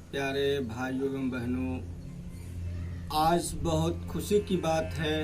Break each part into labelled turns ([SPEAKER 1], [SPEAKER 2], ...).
[SPEAKER 1] प्यारे भाइयों एवं बहनों, आज बहुत खुशी की बात है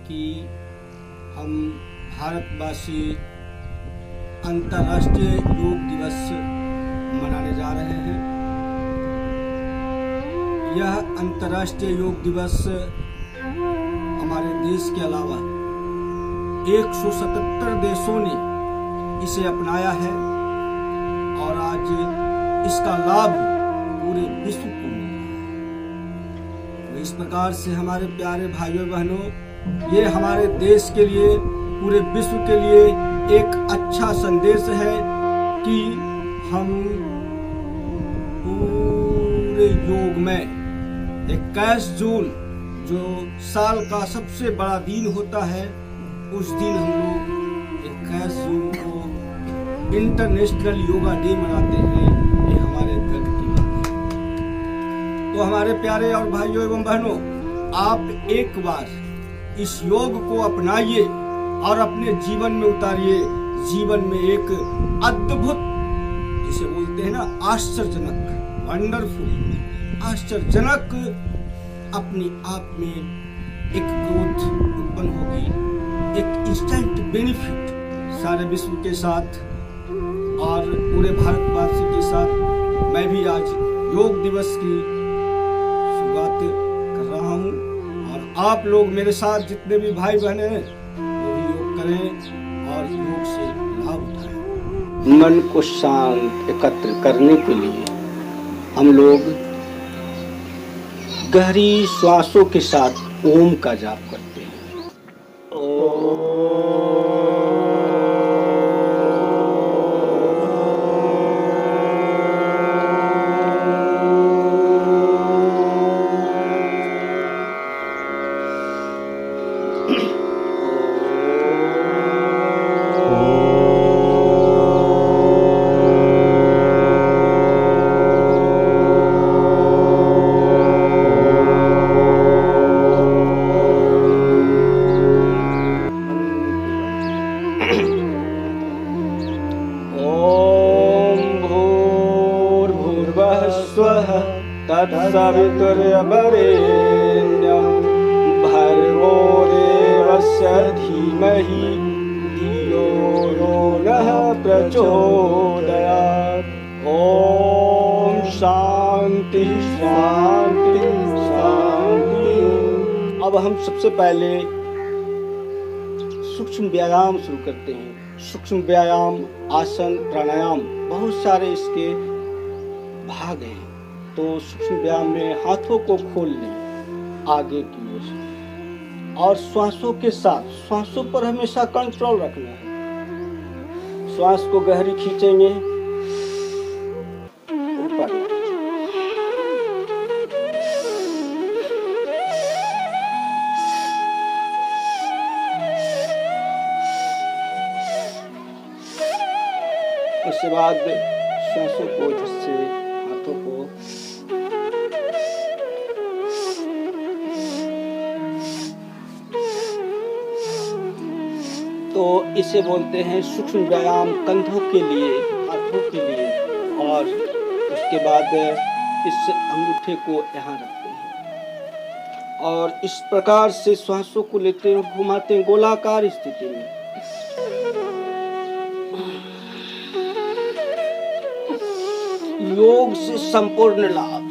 [SPEAKER 1] कि हम भारतवासी अंतर्राष्ट्रीय योग दिवस मनाने जा रहे हैं। यह अंतर्राष्ट्रीय योग दिवस हमारे देश के अलावा 177 देशों ने इसे अपनाया है और आज इसका लाभ पूरे विश्व को मिल रहा है। तो इस प्रकार से हमारे प्यारे भाइयों बहनों, ये हमारे देश के लिए, पूरे विश्व के लिए एक अच्छा संदेश है कि हम पूरे योग में 21 जून जो साल का सबसे बड़ा दिन होता है, उस दिन हम लोग 21 जून को इंटरनेशनल योगा डे मनाते हैं। ये हमारे गर्व की बात है। तो हमारे प्यारे और भाइयों एवं बहनों, आप एक बार इस योग को अपनाइए और अपने जीवन में उतारिए। जीवन में एक अद्भुत, जिसे बोलते हैं ना, आश्चर्यजनक, वंडरफुल, आश्चर्यजनक अपने आप में एक ग्रोथ उत्पन्न होगी, एक इंस्टेंट बेनिफिट सारे विश्व के साथ और पूरे भारतवासी के साथ। मैं भी आज योग दिवस की शुरुआत कर रहा हूँ और आप लोग मेरे साथ जितने भी भाई बहन हैं वो भी योग करें और योग से लाभ उठाएं। मन को शांत एकत्र करने के लिए हम लोग गहरी श्वासों के साथ ओम का जाप करते हैं। तत्सवितुर्वरेण्यं भर्गो देवस्य धीमहि धियो यो नः प्रचोदयात्। ओम शांति शांति शांति। अब हम सबसे पहले सूक्ष्म व्यायाम शुरू करते हैं। सूक्ष्म व्यायाम, आसन, प्राणायाम, बहुत सारे इसके भाग हैं। तो सूक्ष्म व्यायाम में हाथों को खोल लें आगे की ओर और श्वासों के साथ, श्वासों पर हमेशा कंट्रोल रखना है। श्वास को गहरी खींचेंगे ऊपर, उसके बाद श्वासों को जिससे हाथों को तो इसे बोलते हैं सूक्ष्म व्यायाम कंधों के लिए, हाथों के लिए। और उसके बाद इस अंगूठे को यहाँ रखते हैं और इस प्रकार से श्वासों को लेते हैं, घुमाते हैं गोलाकार स्थिति में। योग से संपूर्ण लाभ,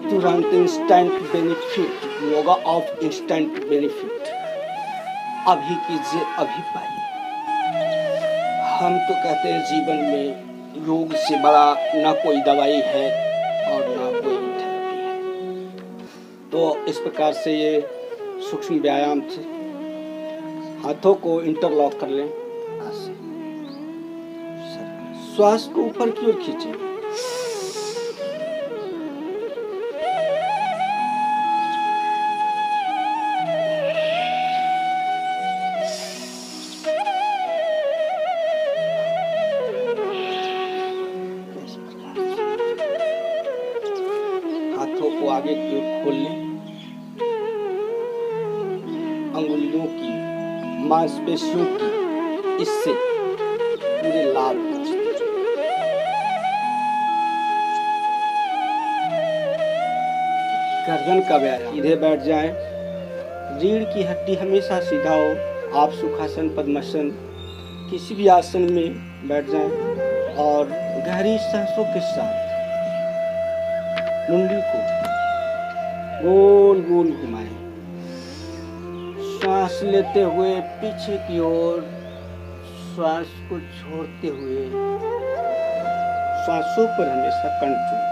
[SPEAKER 1] तुरंत instant benefit, yoga of instant benefit. अभी कीजिए, अभी पाइए। हम तो कहते हैं जीवन में योग से बड़ा ना कोई दवाई है और ना कोई थेरेपी है। तो इस प्रकार से ये सूक्ष्म व्यायाम से हाथों को इंटरलॉक कर लें। श्वास को ऊपर की ओर खींचें। हाथों को आगे की ओर खोल लें। अंगुलियों की, मांसपेशियों की इससे पूरे लाभ गर्दन का व्यायाम। सीधे बैठ जाएं, रीढ़ की हड्डी हमेशा सीधा हो। आप सुखासन, पद्मासन, किसी भी आसन में बैठ जाएं और गहरी सांसों के साथ मुंडी को गोल गोल घुमाएं। सांस लेते हुए पीछे की ओर, श्वास को छोड़ते हुए सांसों पर हमेशा कंट्रोल।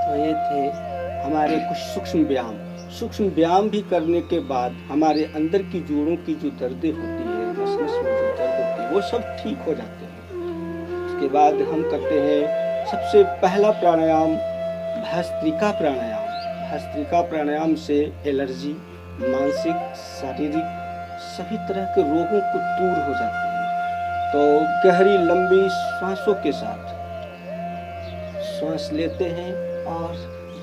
[SPEAKER 1] तो ये थे हमारे कुछ सूक्ष्म व्यायाम। सूक्ष्म व्यायाम भी करने के बाद हमारे अंदर की जोड़ों की जो दर्दें होती है, नस-नस में जो दर्द होती है, वो सब ठीक हो जाते हैं। उसके बाद हम करते हैं सबसे पहला प्राणायाम भस्त्रिका प्राणायाम। भस्त्रिका प्राणायाम से एलर्जी, मानसिक, शारीरिक सभी तरह के रोगों को दूर हो जाते हैं। तो गहरी लंबी सांसों के साथ सांस लेते हैं और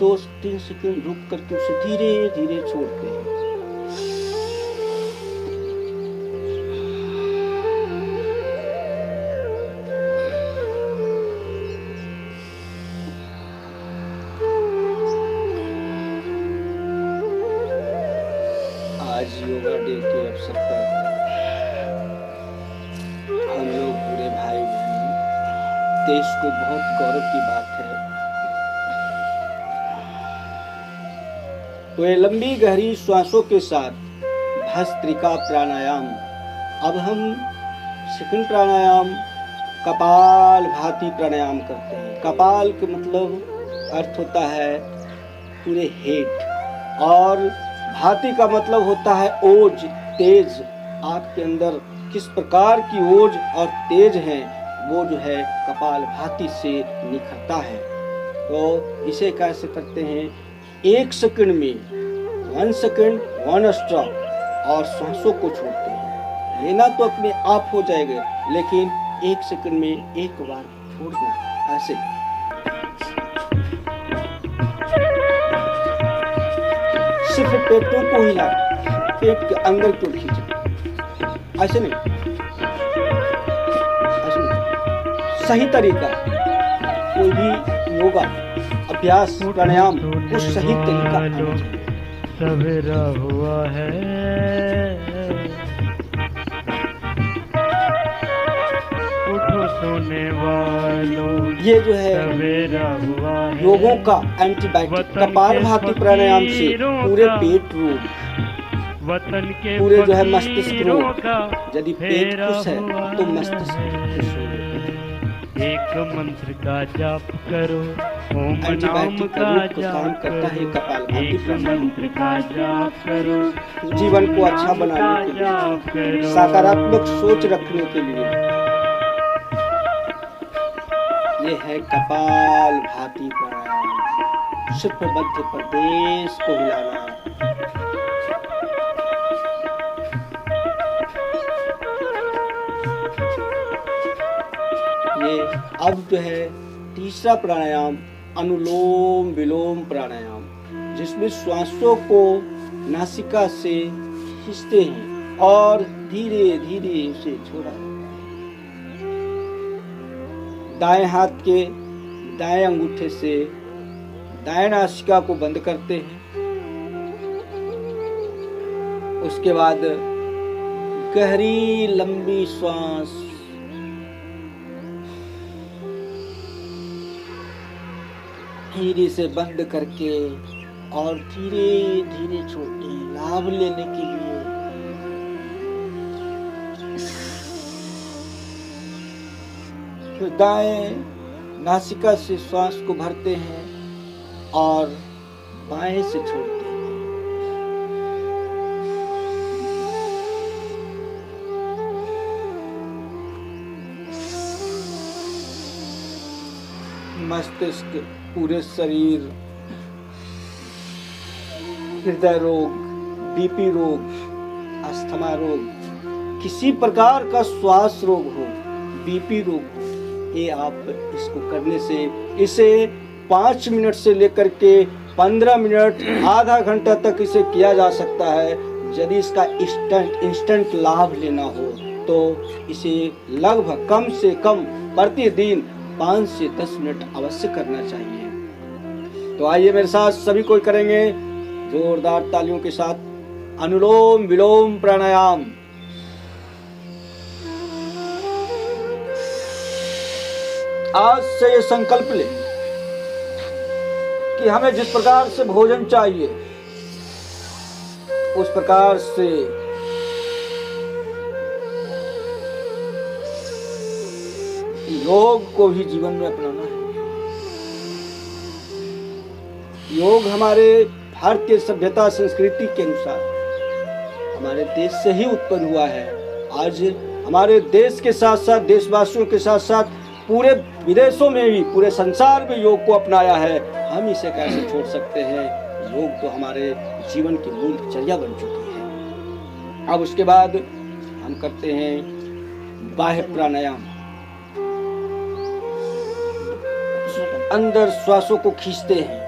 [SPEAKER 1] 2-3 सेकंड रुक करके उसे धीरे धीरे छोड़ते हैं। आज योगा डे के अवसर पर हम लोग पूरे भाई बहन, देश को बहुत गौरव की बात है। तो ये लंबी गहरी श्वासों के साथ भस्त्रिका प्राणायाम। अब हम सेकंड प्राणायाम कपालभाति प्राणायाम करते हैं। कपाल के मतलब अर्थ होता है पूरे हेड, और भाति का मतलब होता है ओज, तेज। आपके अंदर किस प्रकार की ओज और तेज है, वो जो है कपालभाति से निखरता है। तो इसे कैसे करते हैं? 1 सेकंड में 1 सेकंड 1 स्ट्रोक और सांसों को छोड़ते हैं। लेना तो अपने आप हो जाएगा, लेकिन 1 सेकंड में एक बार छोड़ना। ऐसे सिर्फ पेटों को हिला, पेट के अंदर को खींचे, ऐसे नहीं, ऐसे नहीं। सही तरीका, कोई भी योगा अभ्यास प्राणायाम वो सही तरीका।
[SPEAKER 2] सवेरा हुआ है, उठो सोने वालों,
[SPEAKER 1] ये जो है
[SPEAKER 2] सवेरा हुआ है।
[SPEAKER 1] योगों का एंटीबायोटिक। कपालभाति प्राणायाम से पूरे पेट रोग,
[SPEAKER 2] वतन के
[SPEAKER 1] पूरे जो है मस्तिष्क रोग, यदि पेट खुश है तो मस्तिष्क खुश हो।
[SPEAKER 2] एक मंत्र का जाप करो, ओम नाम
[SPEAKER 1] एंटीबायोटिक
[SPEAKER 2] का
[SPEAKER 1] रूप काम
[SPEAKER 2] जाप
[SPEAKER 1] करता है
[SPEAKER 2] करो,
[SPEAKER 1] कपालभाति
[SPEAKER 2] एक
[SPEAKER 1] प्राणायाम।
[SPEAKER 2] मंत्र का जाप करो,
[SPEAKER 1] जीवन को अच्छा बनाने के लिए, सकारात्मक सोच रखने के लिए ये है कपालभाति प्राणायाम। सिर्फ मध्य प्रदेश को हिलाना। ये अब जो है तीसरा प्राणायाम अनुलोम विलोम प्राणायाम, जिसमें श्वासों को नासिका से खींचते हैं और धीरे धीरे उसे छोड़ा। दाएं हाथ के दाएं अंगूठे से दाएं नासिका को बंद करते हैं। उसके बाद गहरी लंबी श्वास धीरे से बंद करके और धीरे धीरे छोड़ते हैं, लाभ लेने के लिए। फिर दाएं नासिका से श्वास को भरते हैं और बाएं से छोड़ते हैं। मस्तिष्क, पूरे शरीर, हृदय रोग, बीपी रोग, अस्थमा रोग, किसी प्रकार का श्वास रोग हो, बीपी रोग हो, ये आप इसको करने से, इसे 5 मिनट से लेकर के 15 मिनट, आधा घंटा तक इसे किया जा सकता है। यदि इसका इंस्टेंट लाभ लेना हो तो इसे लगभग कम से कम प्रतिदिन 5 से 10 मिनट अवश्य करना चाहिए। तो आइए मेरे साथ सभी कोई करेंगे जोरदार तालियों के साथ अनुलोम विलोम प्राणायाम। आज से ये संकल्प ले कि हमें जिस प्रकार से भोजन चाहिए उस प्रकार से योग को भी जीवन में अपनाना है। योग हमारे भारतीय सभ्यता संस्कृति के अनुसार हमारे देश से ही उत्पन्न हुआ है। आज हमारे देश के साथ साथ देशवासियों के साथ साथ पूरे विदेशों में भी, पूरे संसार में योग को अपनाया है। हम इसे कैसे छोड़ सकते हैं? योग तो हमारे जीवन की मूलचर्या बन चुकी है। अब उसके बाद हम करते हैं बाह्य प्राणायाम। अंदर श्वासों को खींचते हैं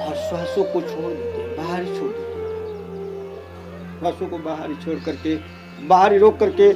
[SPEAKER 1] और श्वासों को छोड़ देते हैं, बाहर ही छोड़ देते हैं। श्वासों को बाहर ही छोड़ करके, बाहर ही रोक करके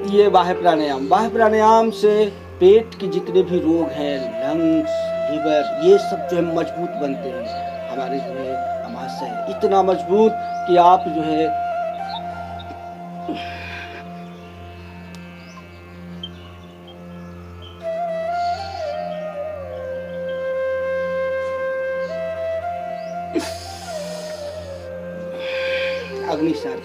[SPEAKER 1] ये बाह्य प्राणायाम। बाह्य प्राणायाम से पेट के जितने भी रोग हैं, लंग्स, लीवर, ये सब जो है मजबूत बनते हैं। हमारे जो है आमाशय इतना मजबूत कि आप जो है अग्निसार